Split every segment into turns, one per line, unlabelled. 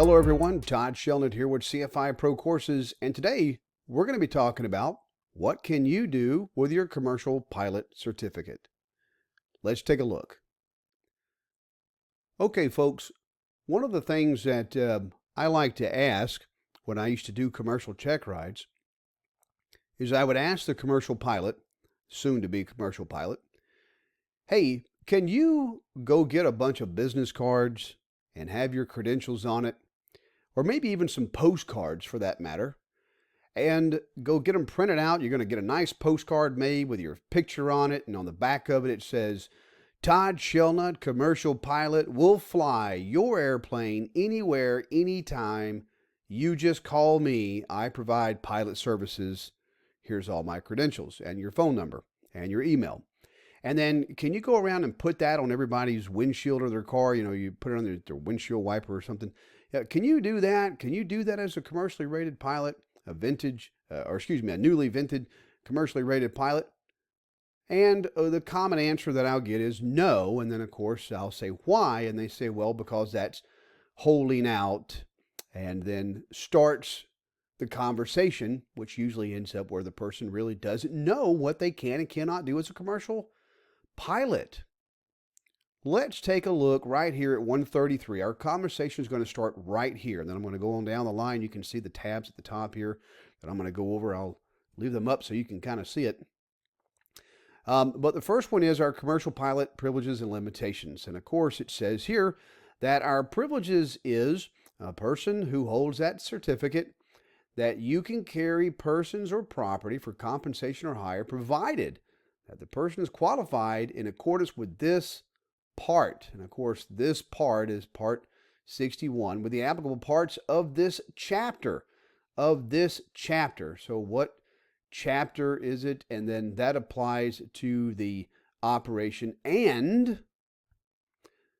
Hello everyone, Todd Shelnut here with CFI Pro Courses, and today we're going to be talking about what can you do with your commercial pilot certificate. Let's take a look. Okay folks, one of the things that I like to ask when I used to do commercial check rides is I would ask the commercial pilot, soon to be commercial pilot, hey, can you go get a bunch of business cards and have your credentials on it? Or maybe even some postcards for that matter, and go get them printed out. You're going to get a nice postcard made with your picture on it, and on the back of it, it says, Todd Shelnut, commercial pilot, will fly your airplane anywhere, anytime. You just call me. I provide pilot services. Here's all my credentials and your phone number and your email. And then can you go around and put that on everybody's windshield of their car? You know, you put it on their windshield wiper or something. Can you do that? Can you do that as a commercially rated pilot, a newly vinted commercially rated pilot? And the common answer that I'll get is no. And then, of course, I'll say why. And they say, well, because that's holding out, and then starts the conversation, which usually ends up where the person really doesn't know what they can and cannot do as a commercial pilot. Let's take a look right here at 133. Our conversation is going to start right here. And then I'm going to go on down the line. You can see the tabs at the top here that I'm going to go over. I'll leave them up so you can kind of see it. But the first one is our commercial pilot privileges and limitations. And of course, it says here that our privileges is a person who holds that certificate that you can carry persons or property for compensation or hire, provided that the person is qualified in accordance with this part. And of course, this part is part 61 with the applicable parts of this chapter. So what chapter is it? And then that applies to the operation and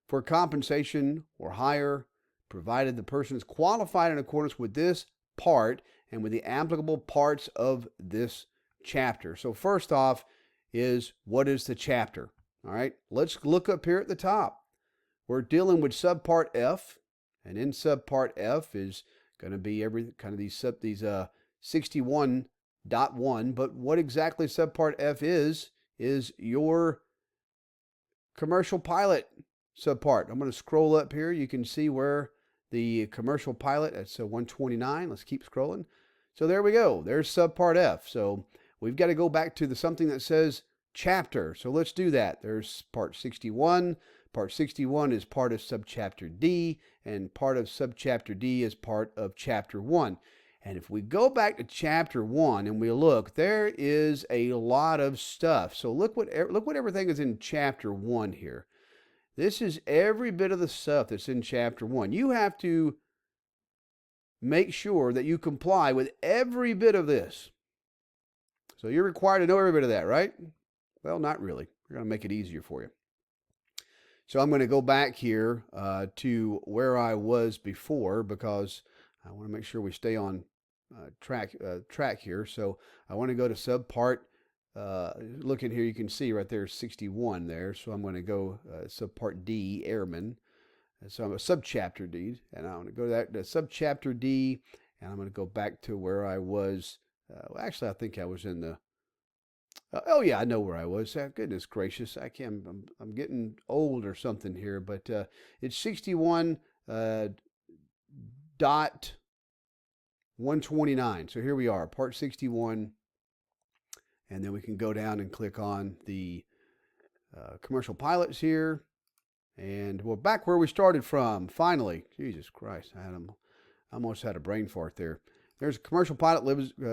for compensation or hire, provided the person is qualified in accordance with this part and with the applicable parts of this chapter. So first off is, what is the chapter? All right, let's look up here at the top. We're dealing with subpart F, and in subpart F is going to be these 61.1. But what exactly subpart F is your commercial pilot subpart. I'm going to scroll up here. You can see where the commercial pilot, that's 129. Let's keep scrolling. So there we go. There's subpart F. So we've got to go back to something that says chapter. So let's do that. There's part 61. Part 61 is part of subchapter D, and part of subchapter D is part of chapter 1. And if we go back to chapter 1 and we look, there is a lot of stuff. So look what everything is in chapter 1 here. This is every bit of the stuff that's in chapter 1. You have to make sure that you comply with every bit of this. So you're required to know every bit of that, right? Well, not really. We're going to make it easier for you. So I'm going to go back here to where I was before, because I want to make sure we stay on track here. So I want to go to subpart. Look in here, you can see right there 61 there. So I'm going to go subpart D, airman. And so I'm a subchapter D, and I want to go to subchapter D, and I'm going to go back to where I was. Actually, I think I was in the. Oh yeah, I know where I was. Goodness gracious, I'm getting old or something here, but it's 61 dot 129. So here we are, part 61, and then we can go down and click on the commercial pilots here, and we're back where we started from. Finally, Jesus Christ, I almost had a brain fart there. There's commercial pilot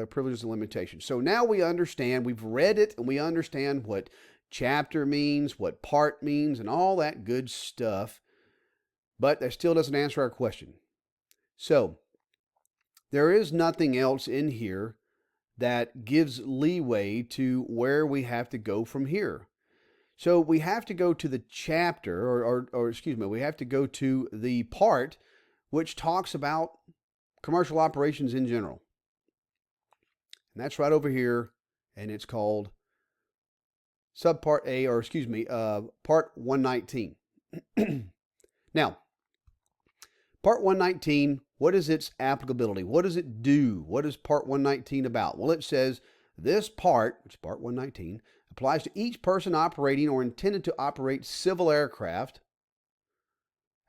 privileges and limitations. So now we understand, we've read it, and we understand what chapter means, what part means, and all that good stuff. But that still doesn't answer our question. So there is nothing else in here that gives leeway to where we have to go from here. So we have to go to the chapter, we have to go to the part which talks about commercial operations in general. And that's right over here, and it's called subpart A, part 119. Now, Part 119, what is its applicability? What does it do? What is Part 119 about? Well, it says this part, which is Part 119, applies to each person operating or intended to operate civil aircraft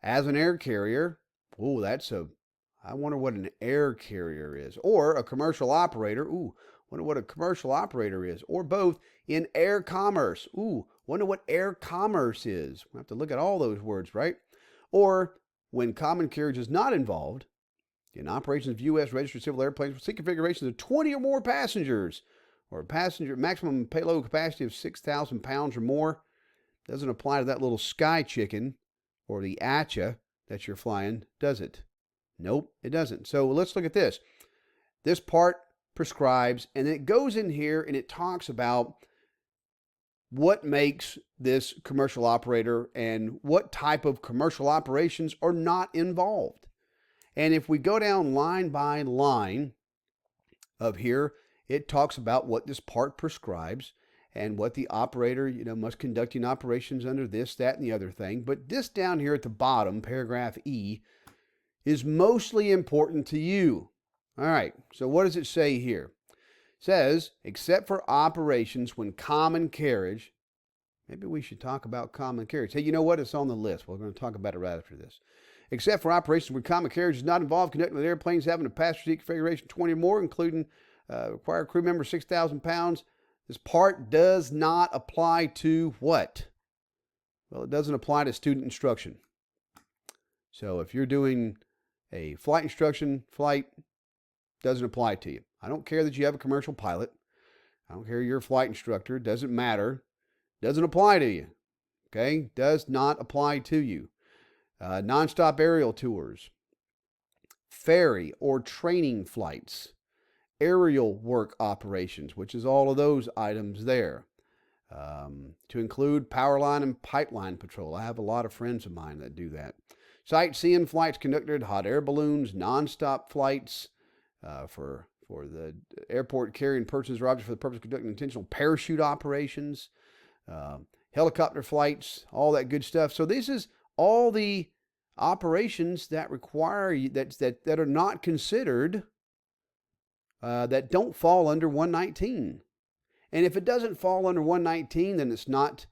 as an air carrier. Oh, I wonder what an air carrier is. Or a commercial operator. Ooh, wonder what a commercial operator is. Or both in air commerce. Ooh, wonder what air commerce is. We'll have to look at all those words, right? Or when common carriage is not involved, in operations of U.S. registered civil airplanes with seat configurations of 20 or more passengers, or a passenger maximum payload capacity of 6,000 pounds or more. Doesn't apply to that little sky chicken or the ACHA that you're flying, does it? Nope, it doesn't. So let's look at this. This part prescribes, and it goes in here and it talks about what makes this commercial operator and what type of commercial operations are not involved. And if we go down line by line of here, it talks about what this part prescribes and what the operator, must conduct in operations under this, that, and the other thing. But this down here at the bottom, paragraph E, is mostly important to you. All right, so what does it say here? It says, except for operations when common carriage, maybe we should talk about common carriage. Hey, you know what? It's on the list. We're going to talk about it right after this. Except for operations when common carriage is not involved, connecting with airplanes having a passenger seat configuration 20 or more, including require crew member 6,000 pounds. This part does not apply to what? Well, it doesn't apply to student instruction. So if you're doing a flight instruction flight, doesn't apply to you. I don't care that you have a commercial pilot. I don't care you're a flight instructor. Doesn't matter. Doesn't apply to you. Okay? Does not apply to you. Nonstop aerial tours, ferry or training flights, aerial work operations, which is all of those items there, to include power line and pipeline patrol. I have a lot of friends of mine that do that. Sightseeing flights conducted, hot air balloons, nonstop flights for the airport carrying persons or objects for the purpose of conducting intentional parachute operations, helicopter flights, all that good stuff. So this is all the operations that require that are not considered, that don't fall under 119. And if it doesn't fall under 119, then it's not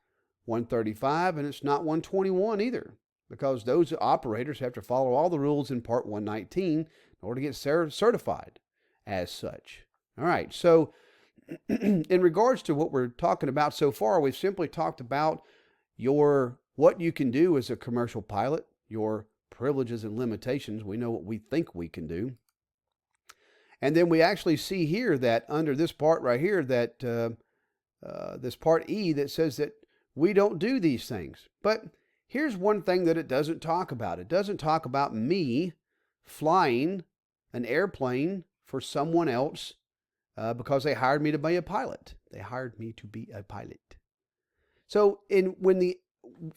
135 and it's not 121 either, because those operators have to follow all the rules in Part 119 in order to get certified as such. All right, so in regards to what we're talking about so far, we've simply talked about what you can do as a commercial pilot, your privileges and limitations. We know what we think we can do. And then we actually see here that under this part right here, that this part E, that says that we don't do these things. But here's one thing that it doesn't talk about. It doesn't talk about me flying an airplane for someone else because they hired me to be a pilot. They hired me to be a pilot. So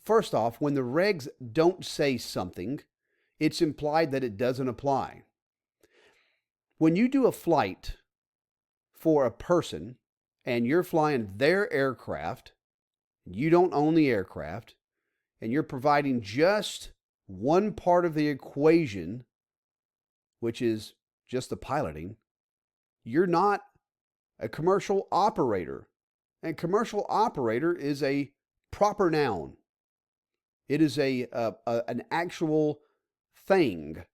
first off, when the regs don't say something, it's implied that it doesn't apply. When you do a flight for a person and you're flying their aircraft, you don't own the aircraft, and you're providing just one part of the equation, which is just the piloting, you're not a commercial operator. And commercial operator is a proper noun. It is an actual thing.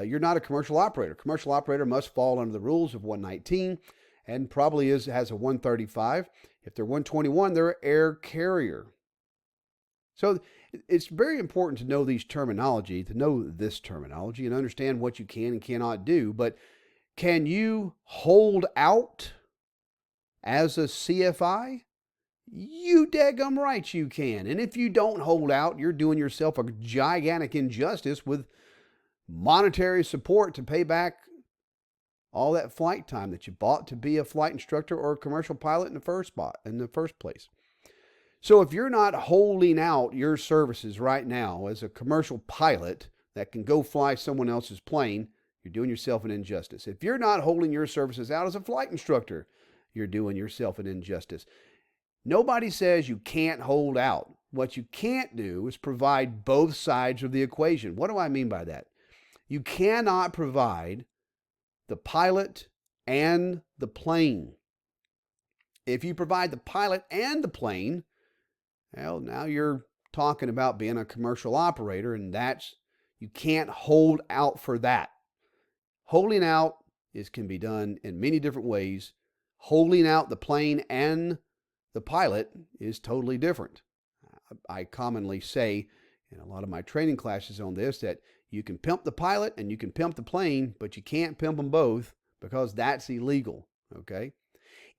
You're not a commercial operator. Commercial operator must fall under the rules of 119 and probably has a 135. If they're 121, they're an air carrier. So it's very important to know this terminology and understand what you can and cannot do. But can you hold out as a CFI? You daggum right you can. And if you don't hold out, you're doing yourself a gigantic injustice with monetary support to pay back all that flight time that you bought to be a flight instructor or a commercial pilot in the first place. So if you're not holding out your services right now as a commercial pilot that can go fly someone else's plane, you're doing yourself an injustice. If you're not holding your services out as a flight instructor, you're doing yourself an injustice. Nobody says you can't hold out. What you can't do is provide both sides of the equation. What do I mean by that? You cannot provide the pilot and the plane. If you provide the pilot and the plane, well, now you're talking about being a commercial operator, and you can't hold out for that. Holding out can be done in many different ways. Holding out the plane and the pilot is totally different. I commonly say in a lot of my training classes on this that you can pimp the pilot and you can pimp the plane, but you can't pimp them both because that's illegal, okay?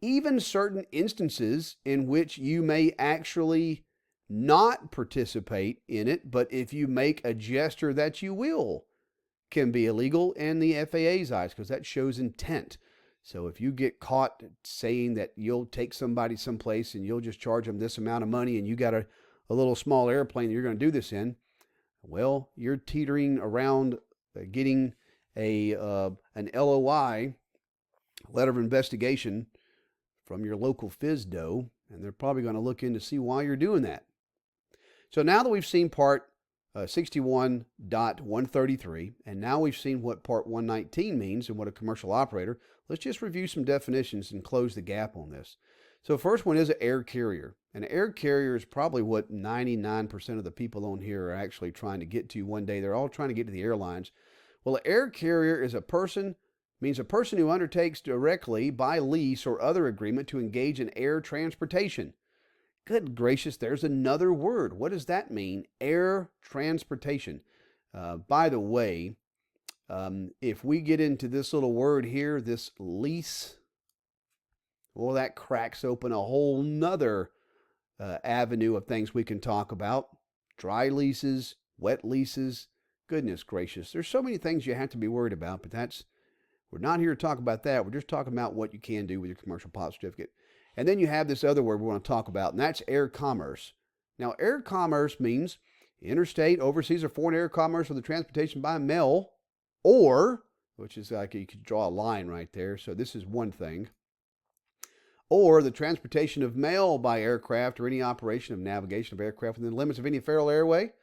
Even certain instances in which you may actually not participate in it, but if you make a gesture that you will, can be illegal in the FAA's eyes because that shows intent. So if you get caught saying that you'll take somebody someplace and you'll just charge them this amount of money and you got a little small airplane that you're going to do this in, well, you're teetering around getting an LOI, letter of investigation, from your local FSDO, and they're probably going to look in to see why you're doing that. So now that we've seen part 61.133, and now we've seen what part 119 means and what a commercial operator, let's just review some definitions and close the gap on this. So first one is an air carrier. An air carrier is probably what 99% of the people on here are actually trying to get to one day. They're all trying to get to the airlines. Well, an air carrier is a person who undertakes directly by lease or other agreement to engage in air transportation. Good gracious, there's another word. What does that mean? Air transportation. By the way, if we get into this little word here, this lease, well, that cracks open a whole nother avenue of things we can talk about. Dry leases, wet leases. Goodness gracious, there's so many things you have to be worried about, but we're not here to talk about that. We're just talking about what you can do with your commercial pilot certificate. And then you have this other word we want to talk about, and that's air commerce. Now, air commerce means interstate, overseas, or foreign air commerce with the transportation by mail, or, which is like you could draw a line right there, so this is one thing, or the transportation of mail by aircraft or any operation of navigation of aircraft within the limits of any federal airway,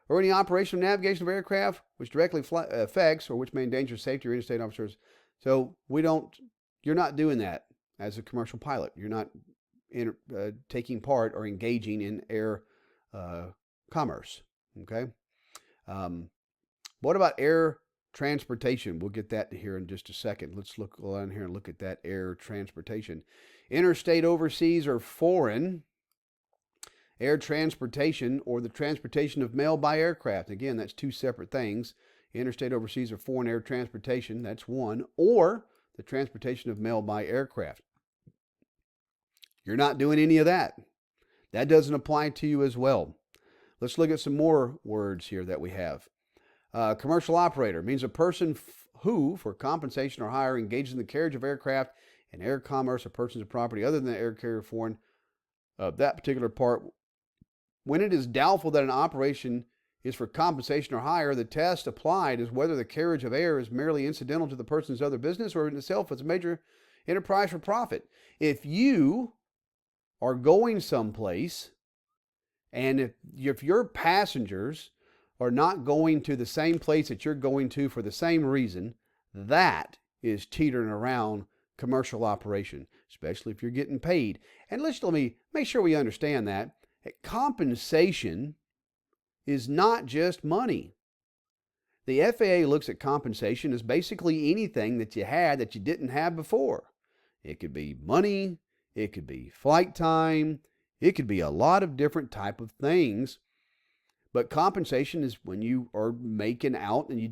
or any operation of navigation of aircraft which directly affects or which may endanger safety or interstate officers. So you're not doing that as a commercial pilot. You're not taking part or engaging in air commerce, okay? What about air transportation? We'll get that here in just a second. Let's look on here and look at that air transportation. Interstate, overseas, or foreign air transportation, or the transportation of mail by aircraft. Again, that's two separate things. Interstate, overseas, or foreign air transportation, that's one, or the transportation of mail by aircraft. You're not doing any of that. That doesn't apply to you as well. Let's look at some more words here that we have. Commercial operator means a person who, for compensation or hire, engages in the carriage of aircraft and air commerce of persons of property other than the air carrier foreign that particular part. When it is doubtful that an operation is for compensation or hire, the test applied is whether the carriage of air is merely incidental to the person's other business or in itself it's a major enterprise for profit. If you are going someplace and if your passengers are not going to the same place that you're going to for the same reason, that is teetering around commercial operation, especially if you're getting paid. And let me make sure we understand that compensation is not just money. The FAA looks at compensation as basically anything that you had that you didn't have before. It could be money, it could be flight time, it could be a lot of different type of things. But compensation is when you are making out and you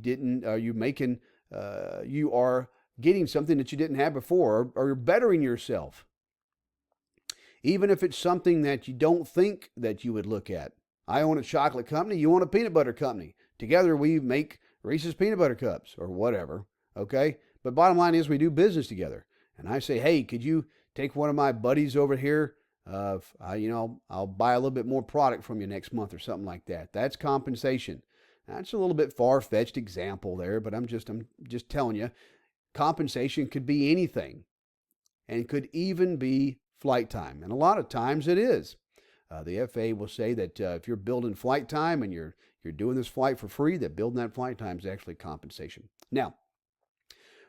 are getting something that you didn't have before, or you're bettering yourself. Even if it's something that you don't think that you would look at. I own a chocolate company, you own a peanut butter company. Together we make Reese's peanut butter cups or whatever, okay? But bottom line is we do business together. And I say, hey, could you take one of my buddies over here? I'll buy a little bit more product from you next month or something like that. That's compensation. That's a little bit far-fetched example there, but I'm just telling you, compensation could be anything and could even be flight time. And a lot of times it is. The FAA will say that if you're building flight time and you're You're doing this flight for free, that building that flight time is actually compensation. Now,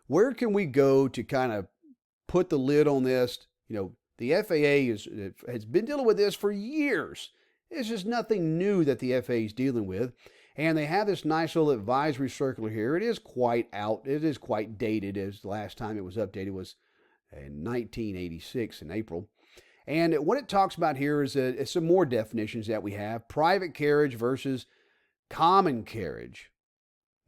where can we go to kind of put the lid on this? The FAA has been dealing with this for years. It's just nothing new that the FAA is dealing with. And they have this nice little advisory circular here. It is quite out. It is quite dated, as the last time it was updated was in 1986 in April. And what it talks about here is some more definitions that we have. Private carriage versus common carriage.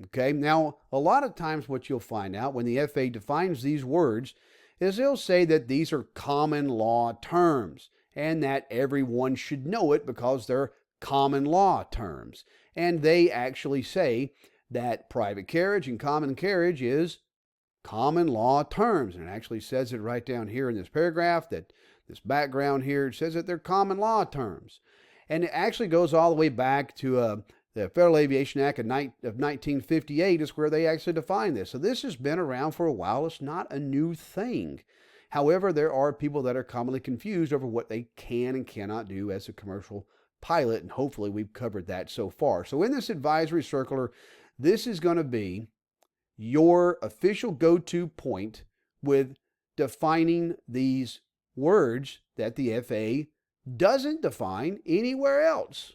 Okay, now a lot of times what you'll find out when the FAA defines these words is they'll say that these are common law terms and that everyone should know it because they're common law terms. And they actually say that private carriage and common carriage is common law terms. And it actually says it right down here in this paragraph, that this background here, it says that they're common law terms. And it actually goes all the way back to the Federal Aviation Act of 1958 is where they actually define this. So this has been around for a while. It's not a new thing. However, there are people that are commonly confused over what they can and cannot do as a commercial pilot, and hopefully we've covered that so far. So in this advisory circular, this is going to be your official go-to point with defining these words that the FAA doesn't define anywhere else.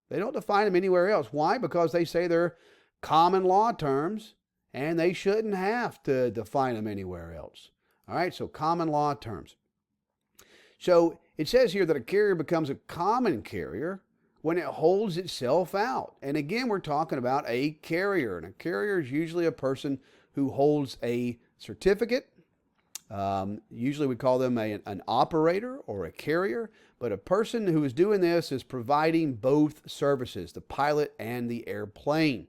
They don't define them anywhere else. Why? Because they say they're common law terms and they shouldn't have to define them anywhere else. All right, so common law terms. So it says here that a carrier becomes a common carrier when it holds itself out. And again, we're talking about a carrier. And a carrier is usually a person who holds a certificate. Usually we call them an operator or a carrier. But a person who is doing this is providing both services, the pilot and the airplane.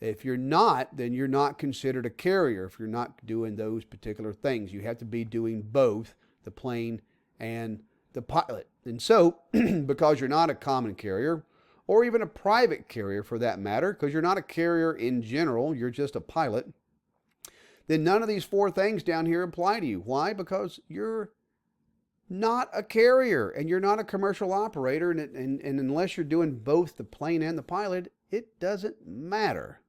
If you're not, then you're not considered a carrier if you're not doing those particular things. You have to be doing both, the plane and the pilot. And so, because you're not a common carrier, or even a private carrier for that matter, because you're not a carrier in general, you're just a pilot, then none of these four things down here apply to you. Why? Because you're not a carrier and you're not a commercial operator, and unless you're doing both the plane and the pilot, it doesn't matter.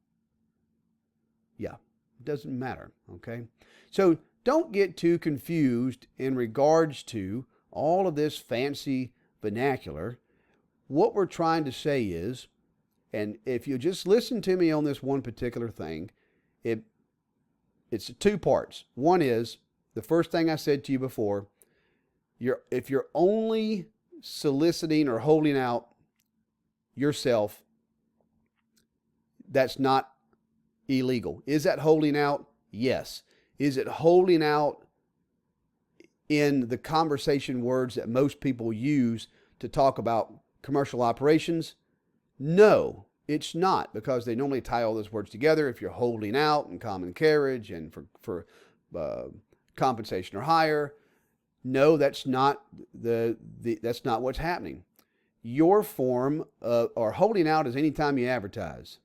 Yeah, it doesn't matter, okay? So don't get too confused in regards to all of this fancy vernacular. What we're trying to say is, and if you just listen to me on this one particular thing, it's two parts. One is, the first thing I said to you before, if you're only soliciting or holding out yourself, that's not illegal. Is that holding out? Yes. Is it holding out in the conversation words that most people use to talk about commercial operations? No, it's not, because they normally tie all those words together. If you're holding out and common carriage and for compensation or hire, no, that's not that's not what's happening. Your form or holding out is anytime you advertise.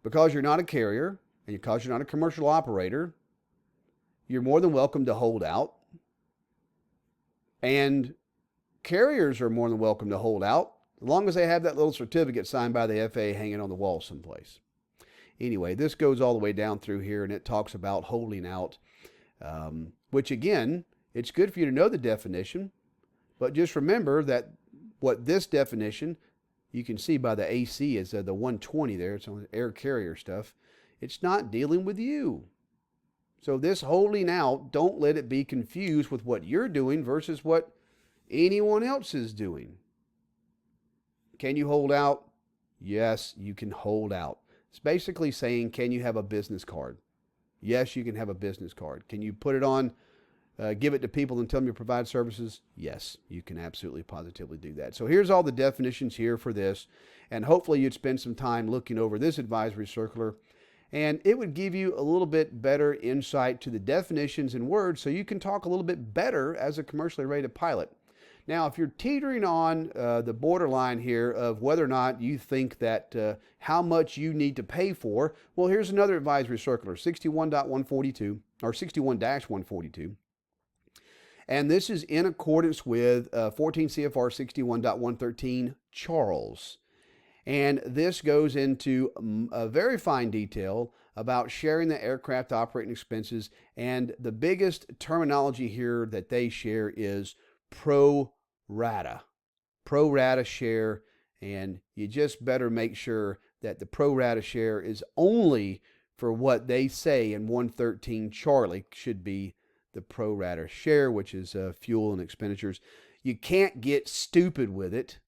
Because you're not a carrier and because you're not a commercial operator, you're more than welcome to hold out. And carriers are more than welcome to hold out, as long as they have that little certificate signed by the FAA hanging on the wall someplace. Anyway, this goes all the way down through here, and it talks about holding out, which again, it's good for you to know the definition, but just remember that what this definition, you can see by the AC is the 120 there. It's on air carrier stuff. It's not dealing with you. So this holding out, don't let it be confused with what you're doing versus what anyone else is doing. Can you hold out? Yes, you can hold out. It's basically saying, can you have a business card? Yes, you can have a business card. Can you put it on, give it to people and tell them you provide services? Yes, you can absolutely positively do that. So here's all the definitions here for this. And hopefully you'd spend some time looking over this advisory circular, and it would give you a little bit better insight to the definitions and words so you can talk a little bit better as a commercially rated pilot. Now, if you're teetering on the borderline here of whether or not you think that how much you need to pay for, well, here's another advisory circular, 61.142 or 61-142. And this is in accordance with 14 CFR 61.113 Charles. And this goes into a very fine detail about sharing the aircraft operating expenses. And the biggest terminology here that they share is pro rata. Pro rata share. And you just better make sure that the pro rata share is only for what they say in 113 Charlie should be the pro rata share, which is fuel and expenditures. You can't get stupid with it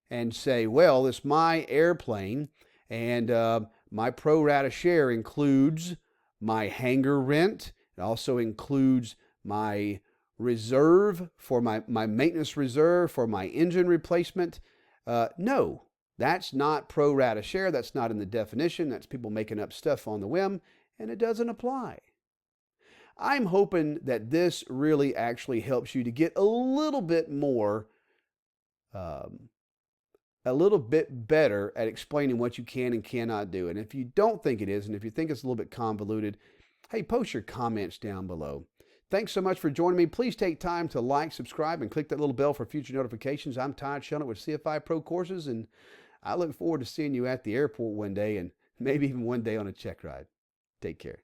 and say, well, it's my airplane, and my pro rata share includes my hangar rent. It also includes my reserve for my maintenance reserve for my engine replacement. No, that's not pro rata share. That's not in the definition. That's people making up stuff on the whim, and it doesn't apply. I'm hoping that this really actually helps you to get a little bit more, a little bit better at explaining what you can and cannot do. And if you don't think it is, and if you think it's a little bit convoluted, hey, post your comments down below. Thanks so much for joining me. Please take time to like, subscribe, and click that little bell for future notifications. I'm Todd Shunnett with CFI Pro Courses, and I look forward to seeing you at the airport one day, and maybe even one day on a check ride. Take care.